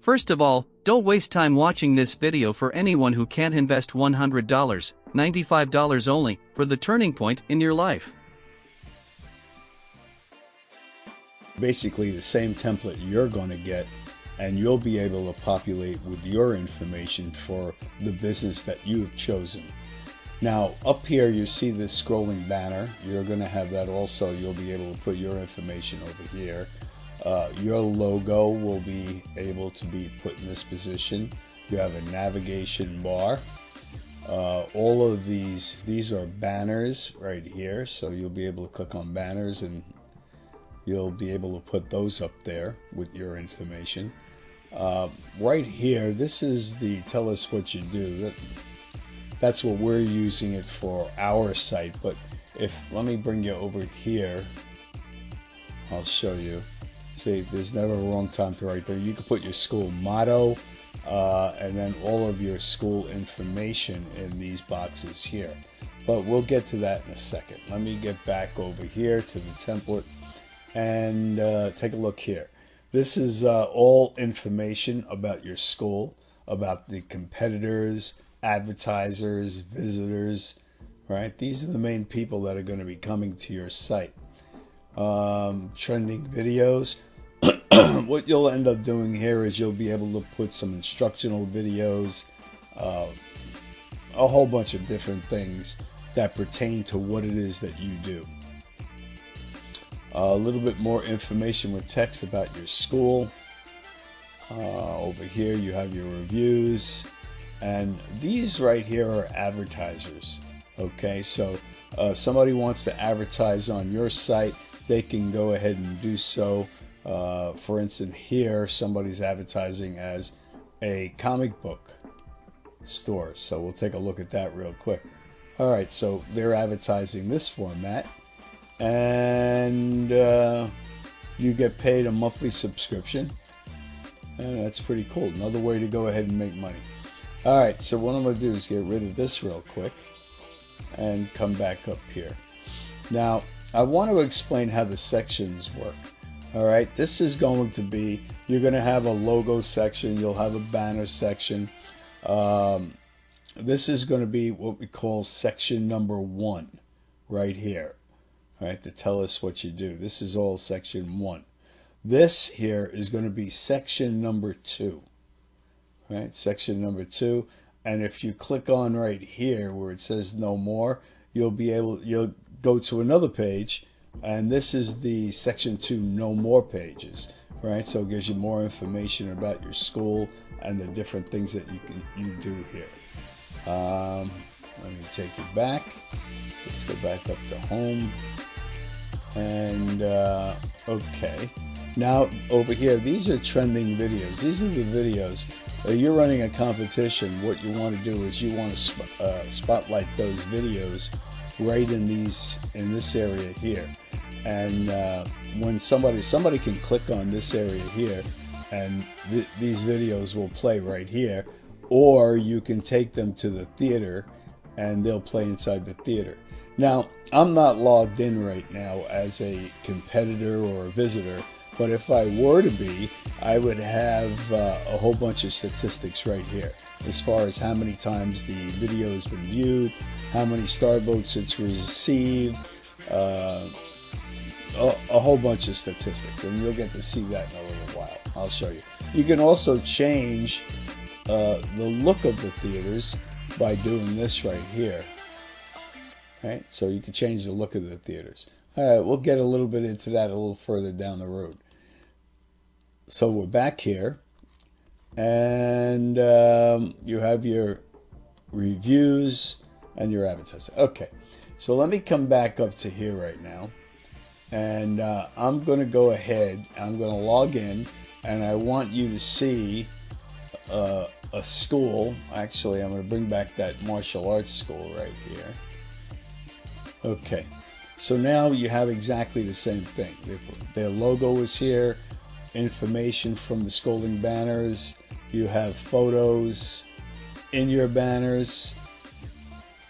First of all, don't waste time watching this video for anyone who can't invest $100, $95 only, for the turning point in your life. Basically the same template you're going to get, and you'll be able to populate with your information for the business that you have chosen. Now up here you see this scrolling banner. You're going to have that also. You'll be able to put your information over here. Your logo will be able to be put in this position. You have a navigation bar. All of these are banners right here, so you'll be able to click on banners and you'll be able to put those up there with your information. Right here, this is the tell us what you do. That's what we're using it for our site, but let me bring you over here, I'll show you. See, there's never a wrong time to write there. You can put your school motto and then all of your school information in these boxes here. But we'll get to that in a second. Let me get back over here to the template and take a look here. This is all information about your school, about the competitors, advertisers, visitors, right? These are the main people that are going to be coming to your site. Trending videos. What you'll end up doing here is you'll be able to put some instructional videos, a whole bunch of different things that pertain to what it is that you do. A little bit more information with text about your school. Over here you have your reviews, and these right here are advertisers. Okay, so somebody wants to advertise on your site, they can go ahead and do so. For instance, here somebody's advertising as a comic book store, so we'll take a look at that real quick. All right, so they're advertising this format, and you get paid a monthly subscription, and that's pretty cool. Another way to go ahead and make money. All right, so what I'm going to do is get rid of this real quick and come back up here. Now I want to explain how the sections work. All right, this is going to be, you're going to have a logo section, you'll have a banner section. This is going to be what we call section number 1 right here. All right, to tell us what you do. This is all section 1. This here is going to be section number 2. Right, section number 2. And if you click on right here where it says no more, you'll go to another page, and this is the section 2 no more pages, right? So it gives you more information about your school and the different things that you do here. Let me take you back. Let's go back up to home, and okay, now over here these are trending videos. These are the videos. You're running a competition. What you want to do is you want to spotlight those videos right in this area here, and when somebody can click on this area here, and these videos will play right here, or you can take them to the theater and they'll play inside the theater. Now I'm not logged in right now as a competitor or a visitor, but if I were to be, I would have a whole bunch of statistics right here as far as how many times the video has been viewed, how many star votes it's received, a whole bunch of statistics, and you'll get to see that in a little while. I'll show you. You can also change the look of the theaters by doing this right here. Right? So you can change the look of the theaters. All right, we'll get a little bit into that a little further down the road. So we're back here, and you have your reviews and your advertising. Okay, so let me come back up to here right now, and I'm going to go ahead, I'm going to log in, and I want you to see a school. Actually, I'm going to bring back that martial arts school right here. Okay, so now you have exactly the same thing. Their logo is here, information from the scrolling banners, you have photos in your banners,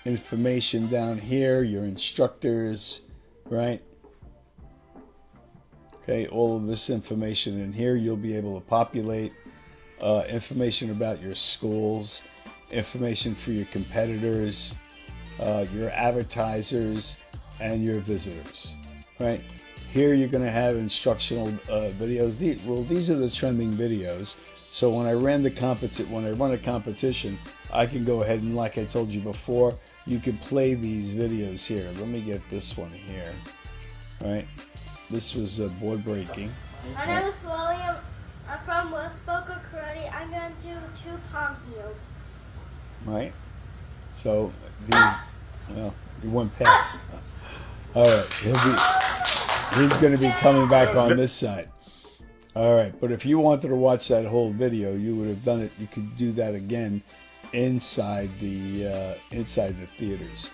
information down here, your instructors, right? Okay, all of this information in here you'll be able to populate. information about your schools, information for your competitors, your advertisers, and your visitors, right? Here you're going to have instructional videos. These are the trending videos. So when I run a competition, I can go ahead and, like I told you before, you can play these videos here. Let me get this one here, right? This was board breaking. My name is William. I'm from West Boca Karate. I'm going to do 2 palm heels. Right? So these, well, he went past. All right, he's going to be coming back on this side. All right, but if you wanted to watch that whole video, you would have done it. You could do that again inside the theaters.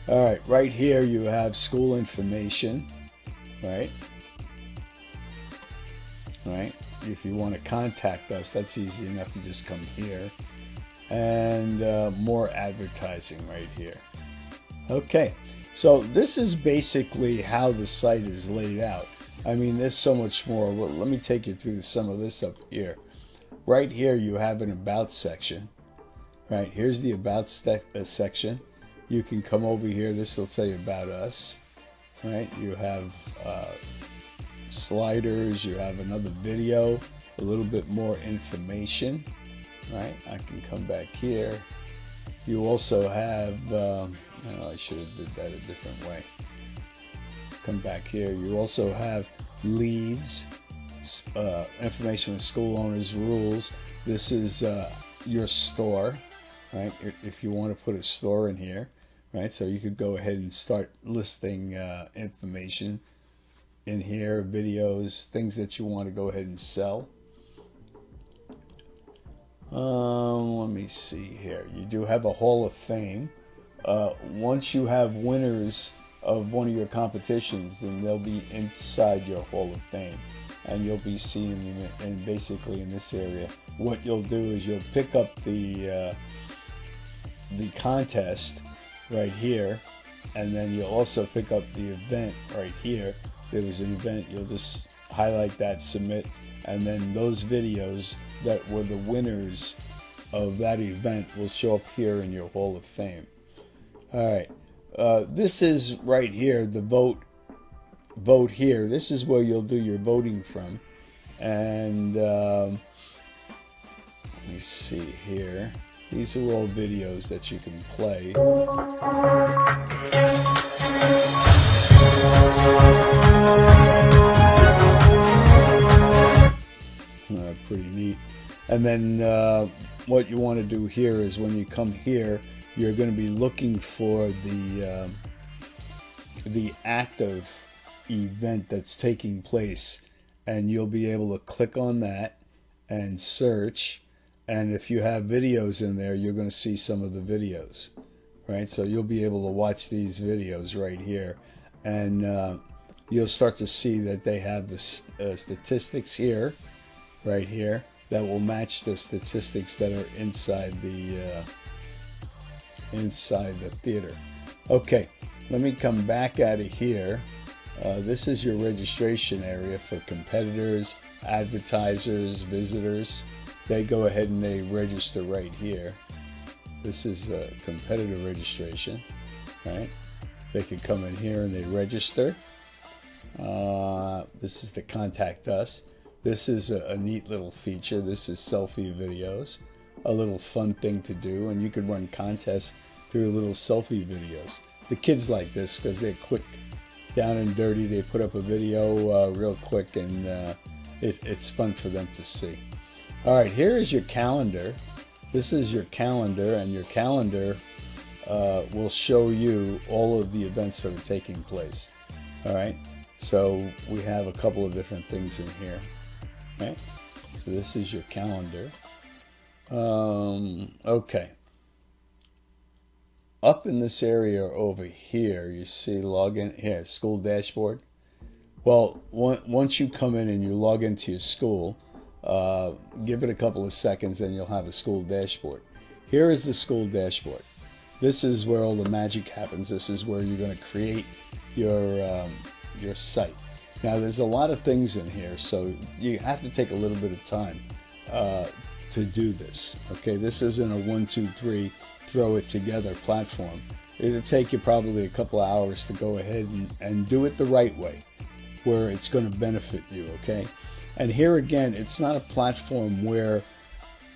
All right, right here you have school information, right? Right. If you want to contact us, that's easy enough. You just come here, and more advertising right here. Okay, so this is basically how the site is laid out. I mean, there's so much more. Well, let me take you through some of this up here. Right here, you have an About section. Right, here's the About section. You can come over here. This will tell you about us. Right, you have sliders. You have another video, a little bit more information. Right, I can come back here. You also have, I should have did that a different way. Come back here. You also have leads, information with school owners, rules. This is your store, right? If you want to put a store in here, right? So you could go ahead and start listing information in here, videos, things that you want to go ahead and sell. Let me see here. You do have a Hall of Fame. Once you have winners of one of your competitions, then they'll be inside your Hall of Fame, and you'll be seeing them in basically in this area. What you'll do is you'll pick up the contest right here, and then you'll also pick up the event right here. There was an event, you'll just highlight that, submit, and then those videos that were the winners of that event will show up here in your Hall of Fame. All right. This is right here, the vote here. This is where you'll do your voting from. And let me see here. These are all videos that you can play. Pretty neat. And then what you want to do here is when you come here, you're going to be looking for the active event that's taking place, and you'll be able to click on that and search. And if you have videos in there, you're going to see some of the videos, right? So you'll be able to watch these videos right here, and you'll start to see that they have the statistics here, right here, that will match the statistics that are inside the theater. Okay, let me come back out of here. This is your registration area for competitors, advertisers, visitors. They go ahead and they register right here. This is competitor registration, right? They can come in here and they register. This is the Contact Us. This is a neat little feature. This is selfie videos, a little fun thing to do, and you could run contests through little selfie videos. The kids like this because they're quick, down and dirty. They put up a video real quick, and it's fun for them to see. All right, here is your calendar. This is your calendar, and your calendar will show you all of the events that are taking place. All right, so we have a couple of different things in here. Right? So this is your calendar. Okay. Up in this area over here, you see login here, school dashboard. Well, once you come in and you log into your school, give it a couple of seconds and you'll have a school dashboard. Here is the school dashboard. This is where all the magic happens. This is where you're going to create your site. Now, there's a lot of things in here, so you have to take a little bit of time to do this. Okay, this isn't a 1, 2, 3 throw it together platform. It'll take you probably a couple of hours to go ahead and do it the right way, where it's going to benefit you. Okay, and here again, it's not a platform where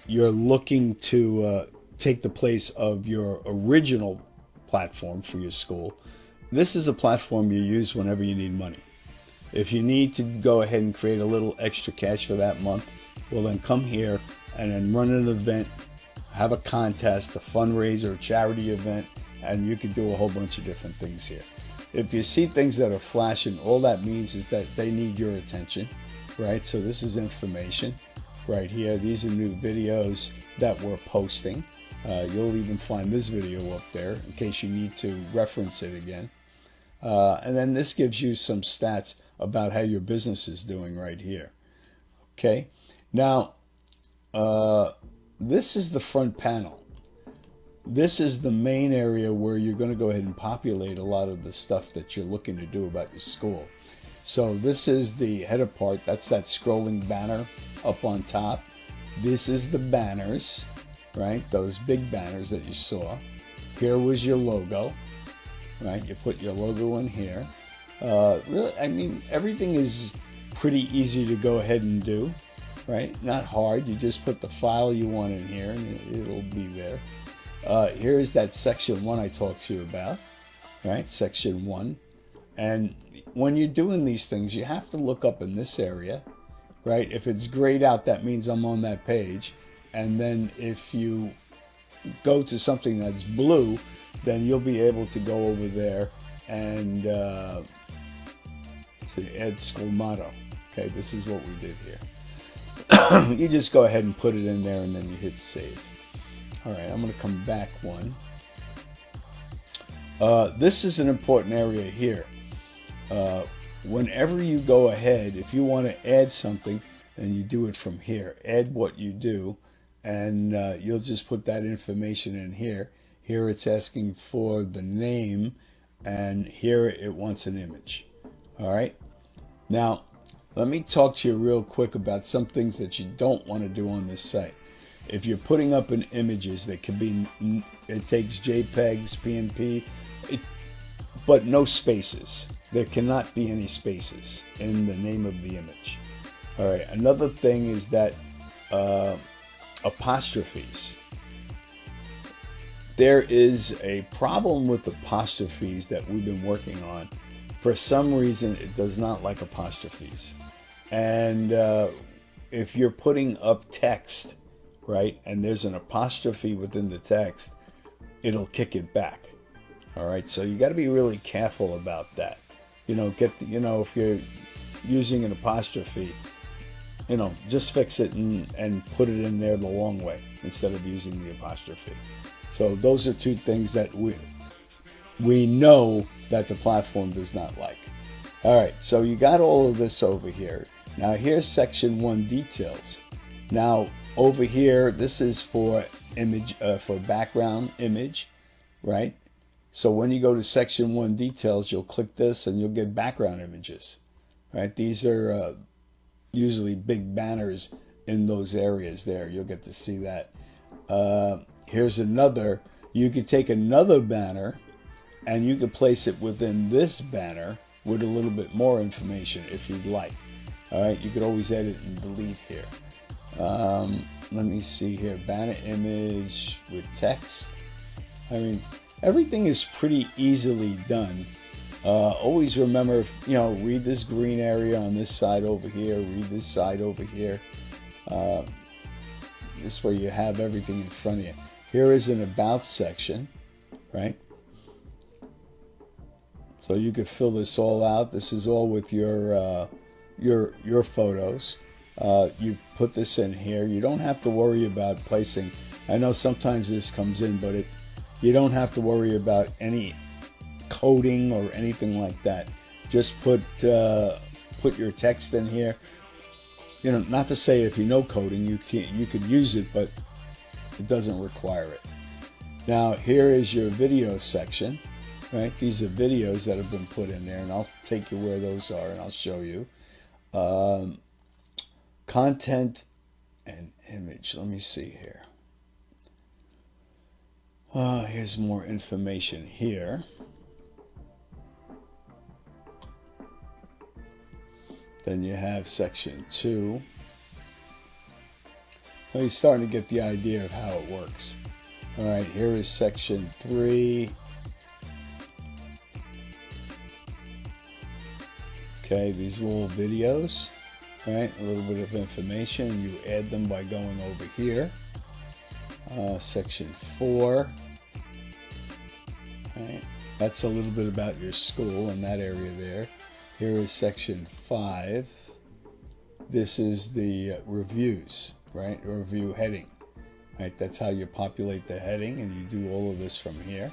you're looking to take the place of your original platform for your school. This is a platform you use whenever you need money. If you need to go ahead and create a little extra cash for that month, well then come here and then run an event, have a contest, a fundraiser, a charity event, and you can do a whole bunch of different things here. If you see things that are flashing, all that means is that they need your attention, right? So this is information right here. These are new videos that we're posting. You'll even find this video up there in case you need to reference it again. And then this gives you some stats about how your business is doing right here. Okay, now this is the front panel. This is the main area where you're going to go ahead and populate a lot of the stuff that you're looking to do about your school. So this is the header part. That's that scrolling banner up on top. This is the banners, right? Those big banners that you saw. Here was your logo, right? You put your logo in here. Really, I mean, everything is pretty easy to go ahead and do, right? Not hard. You just put the file you want in here and it'll be there. Here's that section 1 I talked to you about, right? Section 1. And when you're doing these things, you have to look up in this area, right? If it's grayed out, that means I'm on that page. And then if you go to something that's blue, then you'll be able to go over there and add school motto. Okay, this is what we did here. You just go ahead and put it in there and then you hit save. All right, I'm going to come back one. This is an important area here. Whenever you go ahead, if you want to add something, then you do it from here. Add what you do, and you'll just put that information in here. Here it's asking for the name, and here it wants an image. All right. Now, let me talk to you real quick about some things that you don't want to do on this site. If you're putting up in images, that can be, it takes JPEGs, PNP, but no spaces. There cannot be any spaces in the name of the image. All right. Another thing is that apostrophes. There is a problem with apostrophes that we've been working on. For some reason, it does not like apostrophes. And if you're putting up text, right, and there's an apostrophe within the text, it'll kick it back. All right, so you got to be really careful about that. You know, if you're using an apostrophe, you know, just fix it and put it in there the long way instead of using the apostrophe. So those are two things that we know that the platform does not like. All right, so you got all of this over here. Now here's section 1 details. Now over here, this is for image, for background image, right? So when you go to section 1 details, you'll click this and you'll get background images, right? These are usually big banners in those areas there. You'll get to see that. Here's another. You could take another banner and you could place it within this banner with a little bit more information if you'd like. All right, you could always edit and delete here. Let me see here, banner image with text. I mean, everything is pretty easily done. Always remember, you know, read this green area on this side over here, read this side over here. This is where you have everything in front of you. Here is an about section, right? So you could fill this all out. This is all with your photos. You put this in here. You don't have to worry about placing. I know sometimes this comes in, but you don't have to worry about any coding or anything like that. Just put your text in here. You know, not to say if you know coding, you could use it, but it doesn't require it. Now here is your video section, right? These are videos that have been put in there, and I'll take you where those are, and I'll show you. Content and image. Let me see here. Here's more information here. Then you have section 2. Well, you're starting to get the idea of how it works. All right, here is section 3. Okay, these are all videos, right? A little bit of information. You add them by going over here. Section 4. Right? That's a little bit about your school in that area there. Here is section 5. This is the reviews, right? Review heading, right? That's how you populate the heading, and you do all of this from here.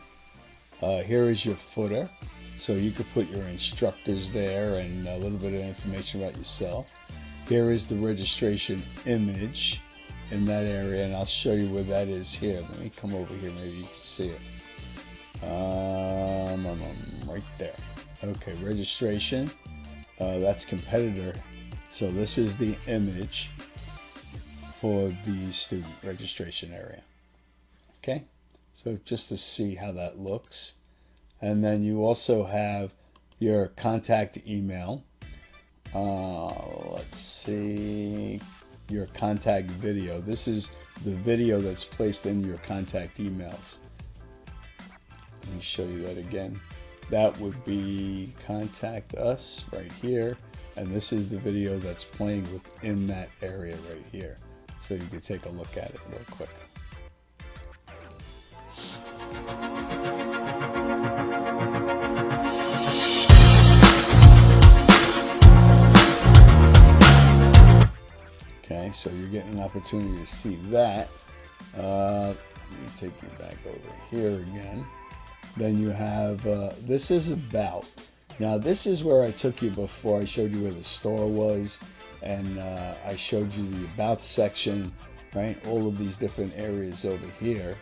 Here is your footer. So you could put your instructors there and a little bit of information about yourself. Here is the registration image in that area, and I'll show you where that is here. Let me come over here, maybe you can see it. Right there. Okay, registration. That's competitor. So this is the image for the student registration area. Okay, so just to see how that looks. And then you also have your contact email. Let's see, your contact video. This is the video that's placed in your contact emails. Let me show you that again. That would be contact us right here. And this is the video that's playing within that area right here. So you can take a look at it real quick. Okay, so you're getting an opportunity to see that. Let me take you back over here again. Then you have, this is about. Now this is where I took you before. I showed you where the store was, and I showed you the about section, right? All of these different areas over here.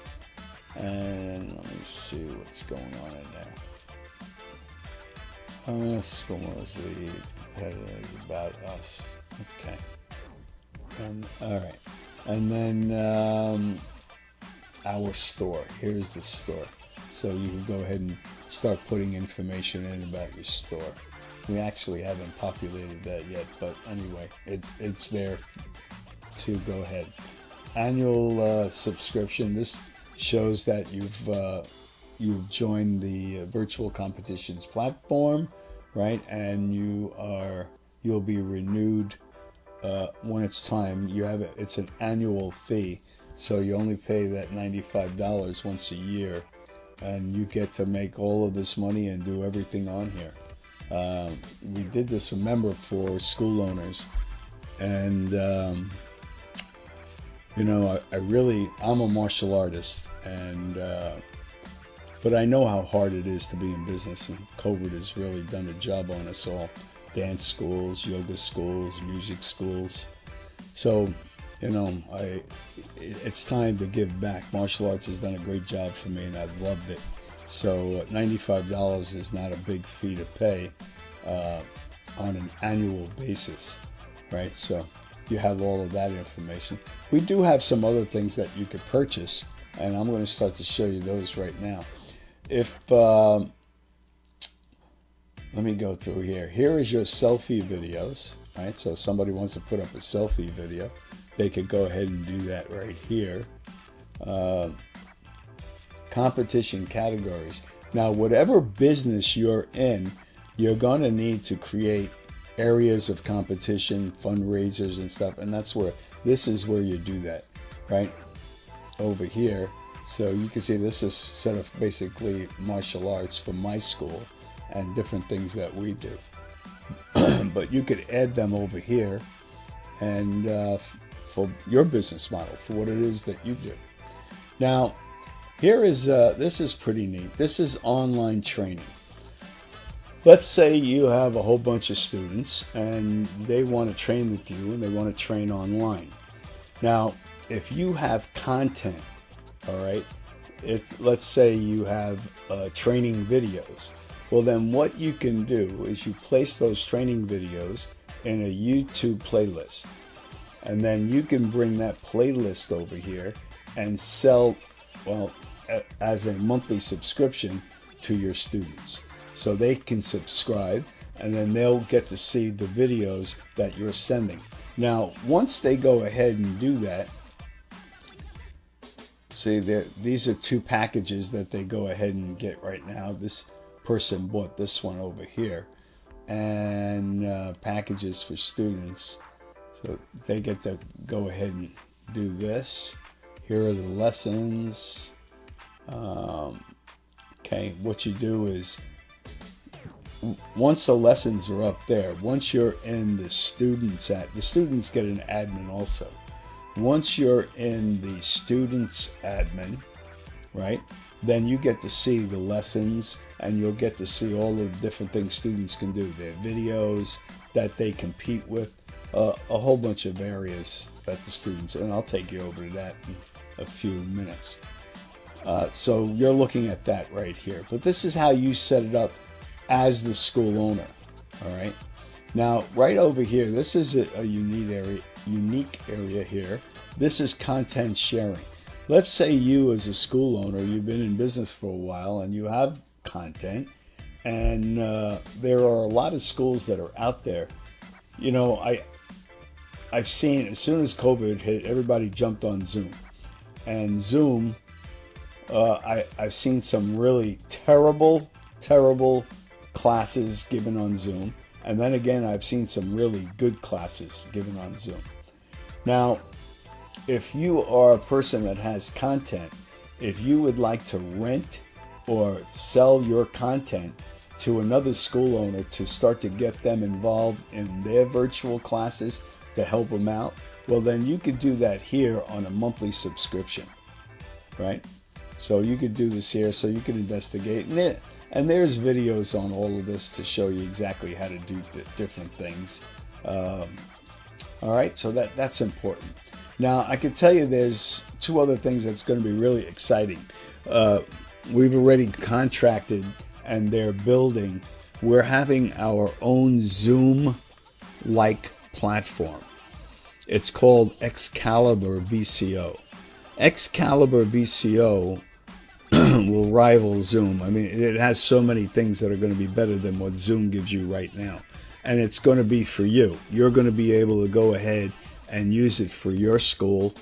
And let me see what's going on in there. Schools, leads, competitors, about us. Okay. And, all right. And then our store. Here's the store. So you can go ahead and start putting information in about your store. We actually haven't populated that yet, but anyway, it's there to go ahead. Annual subscription. This shows that you've joined the virtual competitions platform, right? And you'll be renewed when it's time. It's an annual fee, so you only pay that $95 once a year. And you get to make all of this money and do everything on here. We did this, remember, for school owners. And, you know, I'm a martial artist. And, but I know how hard it is to be in business. And COVID has really done a job on us all. Dance schools, yoga schools, music schools. So, you know, it's time to give back. Martial arts has done a great job for me, and I've loved it. So $95 is not a big fee to pay on an annual basis, right? So you have all of that information. We do have some other things that you could purchase, and I'm going to start to show you those right now. Let me go through here. Here is your selfie videos, right? So somebody wants to put up a selfie video. They could go ahead and do that right here. Competition categories. Now, whatever business you're in, you're going to need to create areas of competition, fundraisers and stuff. And this is where you do that, right? Over here. So you can see this is set of basically martial arts for my school and different things that we do. But you could add them over here and for your business model, for what it is that you do. Now, this is pretty neat. This is online training. Let's say you have a whole bunch of students and they want to train with you and they want to train online. Now, if you have content, all right, let's say you have training videos, well then what you can do is you place those training videos in a YouTube playlist. And then you can bring that playlist over here and sell, well, as a monthly subscription to your students. So they can subscribe, and then they'll get to see the videos that you're sending. Now, once they go ahead and do that, see, these are two packages that they go ahead and get right now. This person bought this one over here, and packages for students. So they get to go ahead and do this. Here are the lessons. Okay, what you do is, once the lessons are up there, once you're in the students get an admin also. Once you're in the students admin, right, then you get to see the lessons, and you'll get to see all the different things students can do. Their videos that they compete with, a whole bunch of areas that the students, and I'll take you over to that in a few minutes. So you're looking at that right here. But this is how you set it up as the school owner. All right. Now, right over here, this is a unique area here. This is content sharing. Let's say you, as a school owner, you've been in business for a while and you have content, and there are a lot of schools that are out there. You know, I've seen, as soon as COVID hit, everybody jumped on Zoom. And Zoom, I've seen some really terrible classes given on Zoom. And then again, I've seen some really good classes given on Zoom. Now, if you are a person that has content, if you would like to rent or sell your content to another school owner to start to get them involved in their virtual classes to help them out, well, then you could do that here on a monthly subscription, right? So you could do this here, so you can investigate. And there's videos on all of this to show you exactly how to do different things. All right, so that's important. Now, I can tell you there's two other things that's going to be really exciting. We've already contracted, and they're building. We're having our own Zoom-like platform. It's called Excalibur VCO. Excalibur VCO will rival Zoom. I mean, it has so many things that are going to be better than what Zoom gives you right now. And it's going to be for you. You're going to be able to go ahead and use it for your school,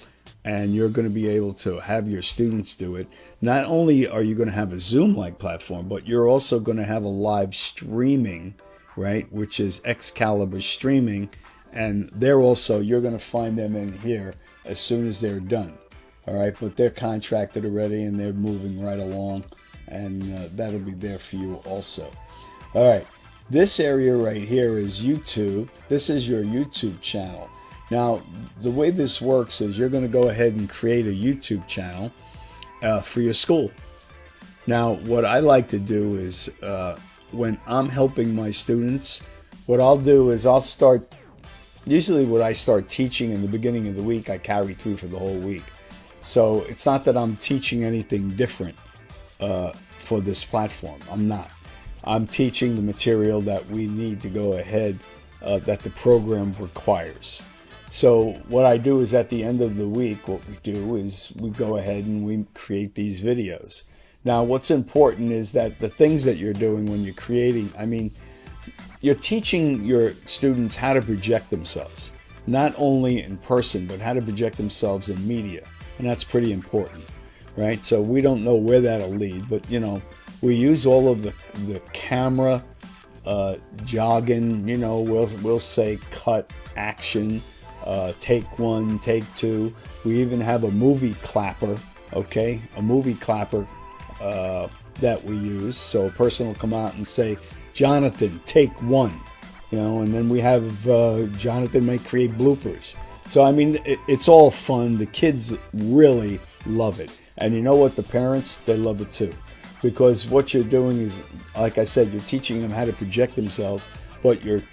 and you're going to be able to have your students do it. Not only are you going to have a Zoom-like platform, but you're also going to have a live streaming, right, which is Excalibur streaming, and you're going to find them in here as soon as they're done. All right, but they're contracted already, and they're moving right along, and that'll be there for you also. All right, this area right here is YouTube. This is your YouTube channel. Now, the way this works is you're going to go ahead and create a YouTube channel for your school. Now, what I like to do is when I'm helping my students, what I'll do is usually what I start teaching in the beginning of the week, I carry through for the whole week. So it's not that I'm teaching anything different for this platform. I'm not. I'm teaching the material that we need to go ahead, that the program requires. So what I do is at the end of the week, what we do is we go ahead and we create these videos. Now, what's important is that the things that you're doing when you're creating, I mean, you're teaching your students how to project themselves, not only in person, but how to project themselves in media. And that's pretty important, right? So we don't know where that'll lead, but, you know, we use all of the camera jargon. You know, we'll say cut, action, take one, take two. We even have a movie clapper, okay? A movie clapper that we use. So a person will come out and say, Jonathan, take one, you know, and then we have Jonathan might create bloopers. So, I mean, it's all fun. The kids really love it. And you know what? The parents, they love it too. Because what you're doing is, like I said, you're teaching them how to project themselves, but you're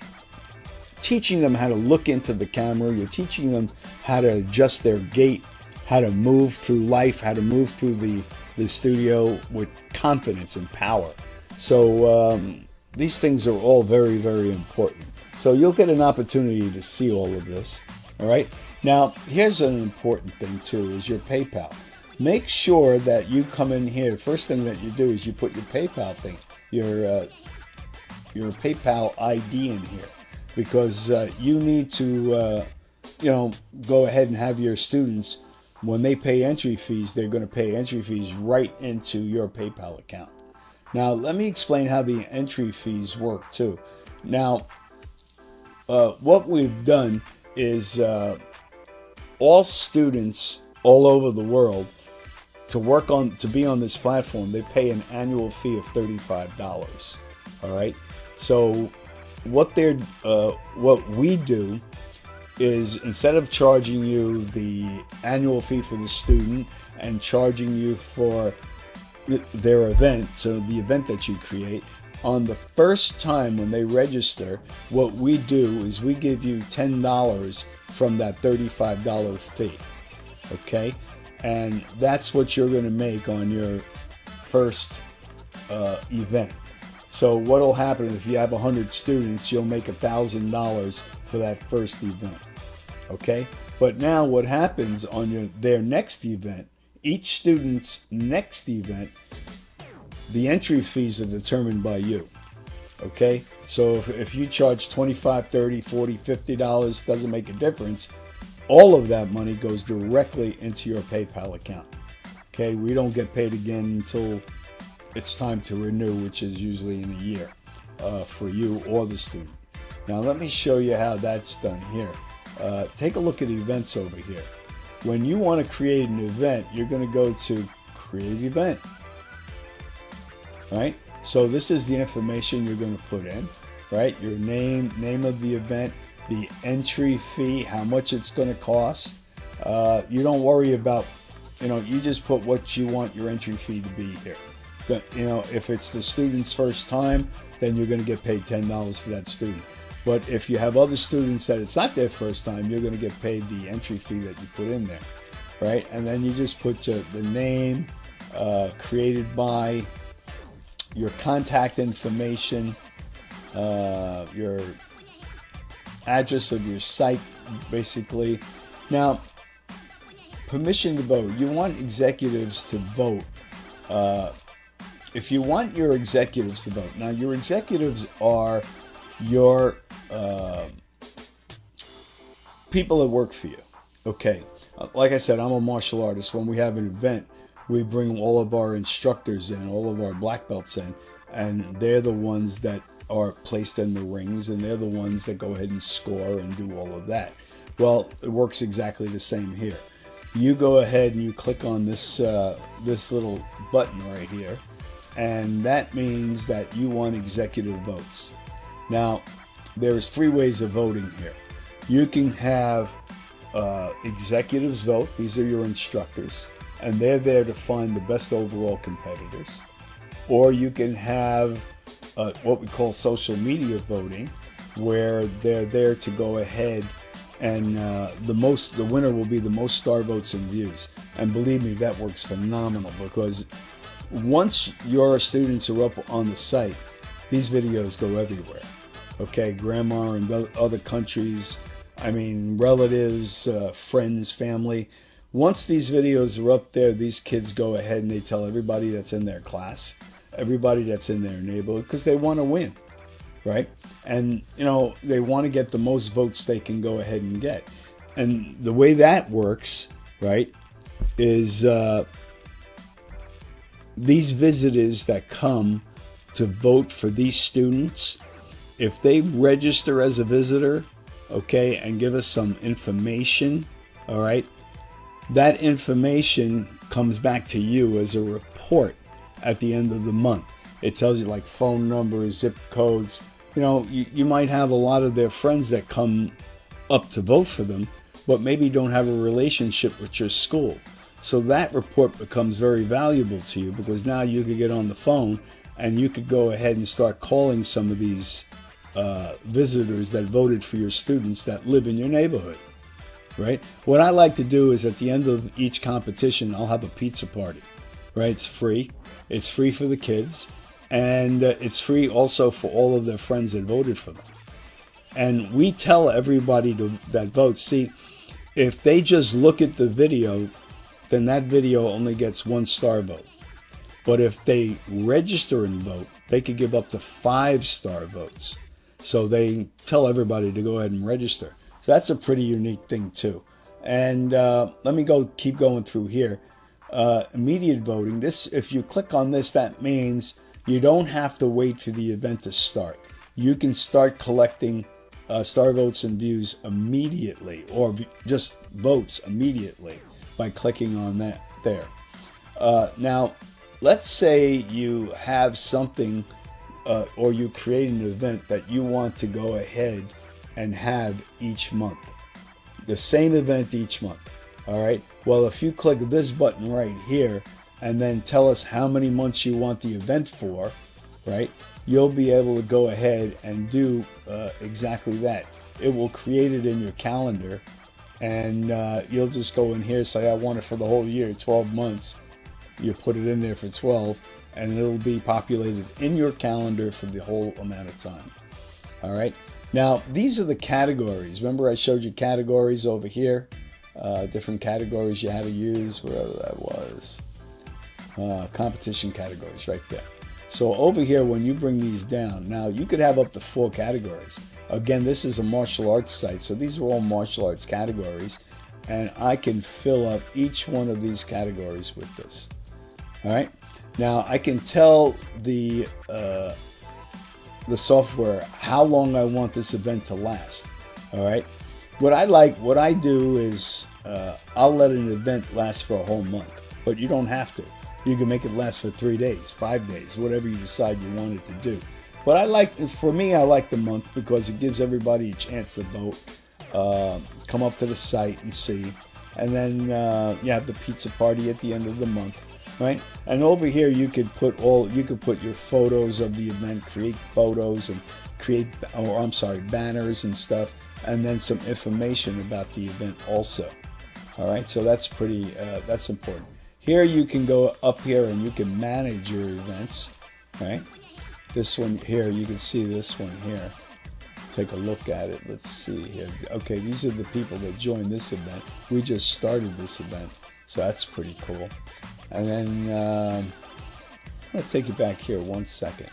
teaching them how to look into the camera. You're teaching them how to adjust their gait, how to move through life, how to move through the studio with confidence and power. So these things are all very, very important. So you'll get an opportunity to see all of this. All right. Now, here's an important thing too, is your PayPal. Make sure that you come in here. First thing that you do is you put your PayPal thing, your PayPal ID in here, because you need to, go ahead and have your students, when they pay entry fees, they're going to pay entry fees right into your PayPal account. Now, let me explain how the entry fees work too. Now, what we've done is all students all over the world to be on this platform, they pay an annual fee of $35. All right. So what we do is, instead of charging you the annual fee for the student and charging you for their event, so the event that you create, on the first time when they register, what we do is we give you $10 from that $35 fee. Okay? And that's what you're going to make on your first event. So what will happen if you have 100 students, you'll make $1,000 for that first event. Okay? But now what happens on their next event, each student's next event, the entry fees are determined by you. Okay? So if you charge $25, $30, $40, $50, doesn't make a difference. All of that money goes directly into your PayPal account. Okay? We don't get paid again until it's time to renew, which is usually in a year for you or the student. Now let me show you how that's done here. Take a look at events over here. When you want to create an event, you're going to go to create event. Right? So this is the information you're going to put in, right? Your name of the event, the entry fee, how much it's going to cost. You don't worry about, you just put what you want your entry fee to be here. If it's the student's first time, then you're going to get paid $10 for that student. But if you have other students that it's not their first time, you're going to get paid the entry fee that you put in there, right? And then you just put the name, created by, your contact information, your address of your site, basically. Now, permission to vote. You want executives to vote. If you want your executives to vote, now your executives are your people that work for you. Okay, like I said, I'm a martial artist. When we have an event, we bring all of our instructors in, all of our black belts in, and they're the ones that are placed in the rings, and they're the ones that go ahead and score and do all of that. Well, it works exactly the same here. You go ahead and you click on this little button right here, and that means that you want executive votes. Now, there's 3 ways of voting here. You can have executives vote. These are your instructors, and they're there to find the best overall competitors. Or you can have what we call social media voting, where they're there to go ahead and the winner will be the most star votes and views. And believe me, that works phenomenal, because once your students are up on the site, these videos go everywhere. Okay, grandma and other countries, relatives, friends, family. Once these videos are up there, these kids go ahead and they tell everybody that's in their class, everybody that's in their neighborhood, because they want to win, right? And, they want to get the most votes they can go ahead and get. And the way that works, right, is these visitors that come to vote for these students, if they register as a visitor, okay, and give us some information, all right, that information comes back to you as a report at the end of the month. It tells you like phone numbers, zip codes. You might have a lot of their friends that come up to vote for them, but maybe don't have a relationship with your school. So that report becomes very valuable to you, because now you could get on the phone and you could go ahead and start calling some of these visitors that voted for your students that live in your neighborhood, right? What I like to do is at the end of each competition, I'll have a pizza party, right? It's free. It's free for the kids, and it's free also for all of their friends that voted for them. And we tell everybody that votes. See, If they just look at the video, then that video only gets 1-star vote. But if they register and vote, they could give up to 5-star votes. So they tell everybody to go ahead and register. So that's a pretty unique thing too. And let me keep going through here. Immediate voting. This, if you click on this, that means you don't have to wait for the event to start. You can start collecting star votes and views immediately, or just votes immediately by clicking on that there. Now, let's say you have something or you create an event that you want to go ahead and have each month. The same event each month. All right. Well, if you click this button right here and then tell us how many months you want the event for, right, you'll be able to go ahead and do exactly that. It will create it in your calendar, and you'll just go in here, say, I want it for the whole year, 12 months. You put it in there for 12, and it'll be populated in your calendar for the whole amount of time. All right. Now, these are the categories. Remember I showed you categories over here? Different categories you had to use, wherever that was. Competition categories right there. So over here, when you bring these down, now you could have up to 4 categories. Again, this is a martial arts site, so these are all martial arts categories, and I can fill up each one of these categories with this. All right. Now I can tell the software how long I want this event to last. All right. What I do is I'll let an event last for a whole month, but you don't have to. You can make it last for 3 days, 5 days, whatever you decide you want it to do. But for me, I like the month because it gives everybody a chance to vote, come up to the site and see, and then you have the pizza party at the end of the month, right? And over here, you could put your photos of the event, create photos and banners and stuff, and then some information about the event also. All right, so that's that's important. Here you can go up here and you can manage your events, right? This one here, you can see this one here. Take a look at it. Let's see here. Okay, these are the people that joined this event. We just started this event, so that's pretty cool. And then I'm going to take you back here 1 second.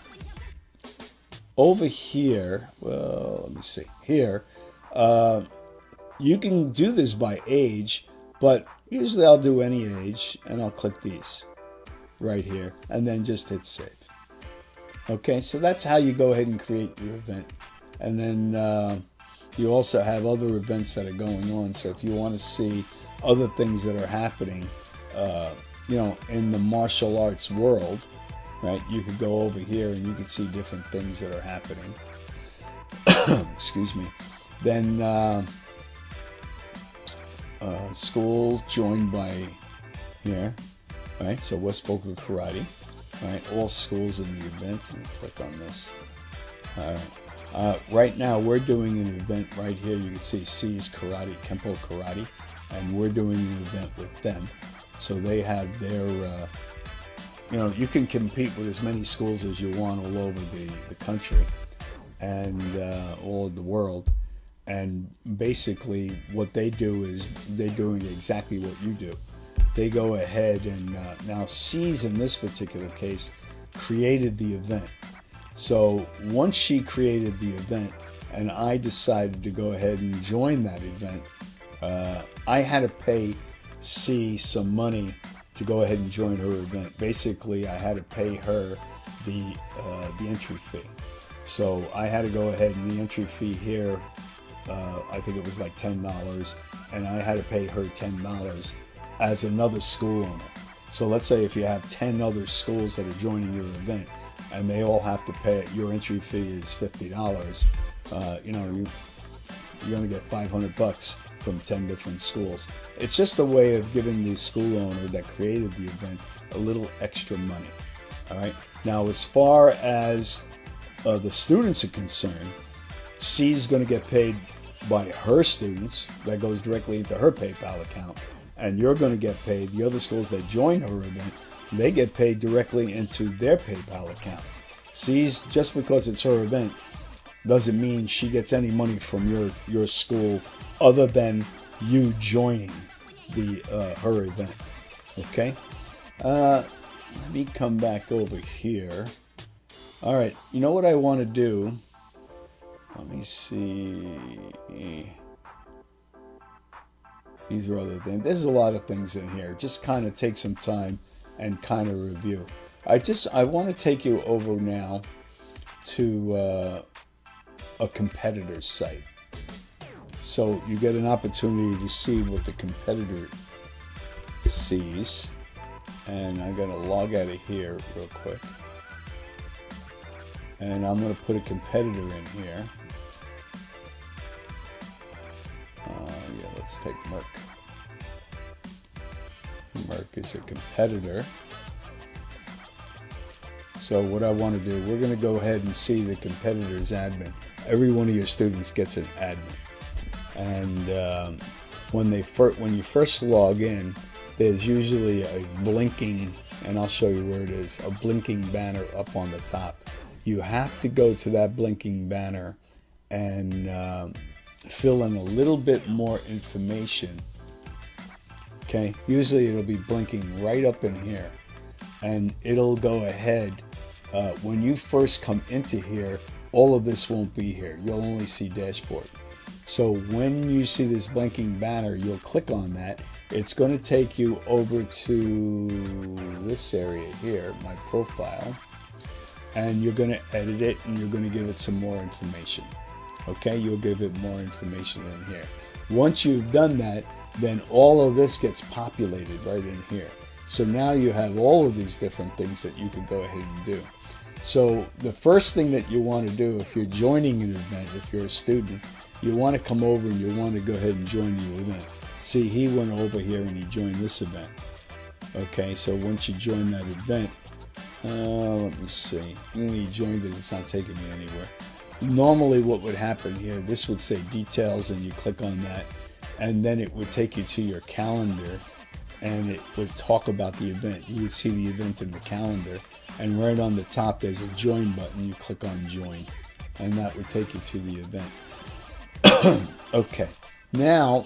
Over here, well, let me see. Here, you can do this by age, but usually I'll do any age, and I'll click these right here, and then just hit save. Okay, so that's how you go ahead and create your event. And then you also have other events that are going on. So if you want to see other things that are happening, in the martial arts world, right, you could go over here and you can see different things that are happening. Excuse me. Then school joined by here, right? So West Boca Karate, right? All schools in the event. Let me click on this. All right. Right now we're doing an event right here. You can see C's Karate, Kempo Karate, and we're doing an event with them. So they have their, you can compete with as many schools as you want all over the country and all of the world. And basically what they do is they're doing exactly what you do. They go ahead and now C's in this particular case created the event. So once she created the event and I decided to go ahead and join that event, I had to pay C some money to go ahead and join her event. Basically, I had to pay her the entry fee. So I had to go ahead and the entry fee here, I think it was like $10, and I had to pay her $10 as another school owner. So let's say if you have 10 other schools that are joining your event, and they all have to pay it, your entry fee is $50. You're going to get $500 from 10 different schools. It's just a way of giving the school owner that created the event a little extra money. All right. Now, as far as the students are concerned, C's going to get paid by her students. That goes directly into her PayPal account. And you're going to get paid, the other schools that join her event, they get paid directly into their PayPal account. C's, just because it's her event, doesn't mean she gets any money from your school other than you joining her event. Okay. Let me come back over here. All right. You know what I want to do? Let me see. These are other things. There's a lot of things in here. Just kind of take some time and kind of review. I want to take you over now to a competitor's site. So you get an opportunity to see what the competitor sees. And I'm going to log out of here real quick. And I'm going to put a competitor in here. Yeah, let's take Merck. Merck is a competitor. So what I want to do, we're going to go ahead and see the competitor's admin. Every one of your students gets an admin. And when you first log in, there's usually a blinking, and I'll show you where it is, a blinking banner up on the top. You have to go to that blinking banner and fill in a little bit more information. Okay, usually it'll be blinking right up in here, and it'll go ahead. When you first come into here, all of this won't be here. You'll only see dashboard. So when you see this blinking banner, you'll click on that. It's going to take you over to this area here, my profile, and you're going to edit it and you're going to give it some more information. Okay, you'll give it more information in here. Once you've done that, then all of this gets populated right in here. So now you have all of these different things that you can go ahead and do. So the first thing that you want to do if you're joining an event, if you're a student, you want to come over and you want to go ahead and join the event. See, he went over here and he joined this event. Okay, so once you join that event, let me see. When he joined it, it's not taking me anywhere. Normally what would happen here, this would say details and you click on that, and then it would take you to your calendar and it would talk about the event. You would see the event in the calendar, and right on the top there's a join button. You click on join and that would take you to the event. Okay, now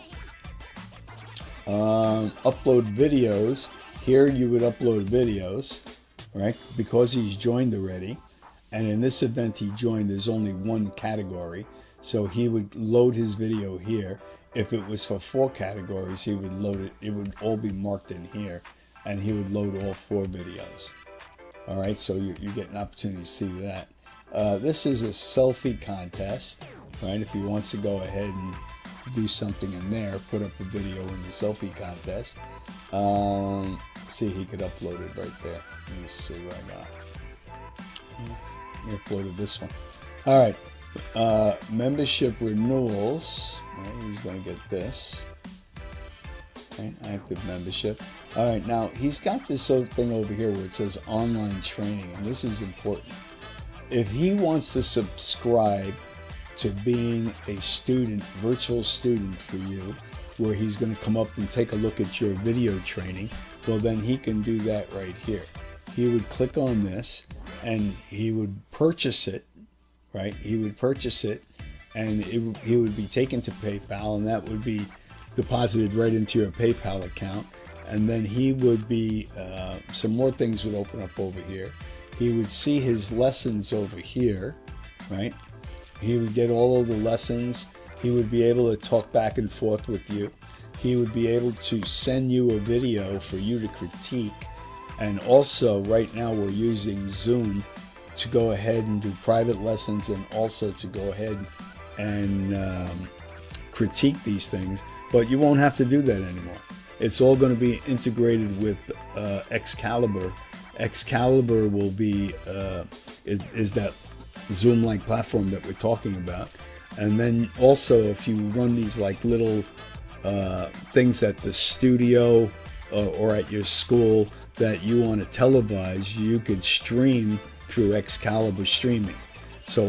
upload videos. Here you would upload videos, right? Because he's joined already, and in this event he joined, there's only one category, so he would load his video here. If it was for 4 categories, he would load it. It would all be marked in here, and he would load all 4 videos. All right, so you get an opportunity to see that. This is a selfie contest, right? If he wants to go ahead and do something in there, put up a video in the selfie contest. See, he could upload it right there. Let me see what I got. He uploaded this one. All right, membership renewals. Right, he's going to get this. Right, active membership. All right, now he's got this other thing over here where it says online training, and this is important. If he wants to subscribe to being a student, virtual student for you, where he's going to come up and take a look at your video training, well, then he can do that right here. He would click on this and he would purchase it, right? He would purchase it, and he would be taken to PayPal, and that would be deposited right into your PayPal account. And then he would be, some more things would open up over here. He would see his lessons over here, right? He would get all of the lessons. He would be able to talk back and forth with you. He would be able to send you a video for you to critique. And also, right now we're using Zoom to go ahead and do private lessons, and also to go ahead and critique these things. But you won't have to do that anymore. It's all going to be integrated with Excalibur. Excalibur will be is that Zoom-like platform that we're talking about. And then also, if you run these like little things at the studio or at your school that you want to televise, you could stream through Excalibur streaming. So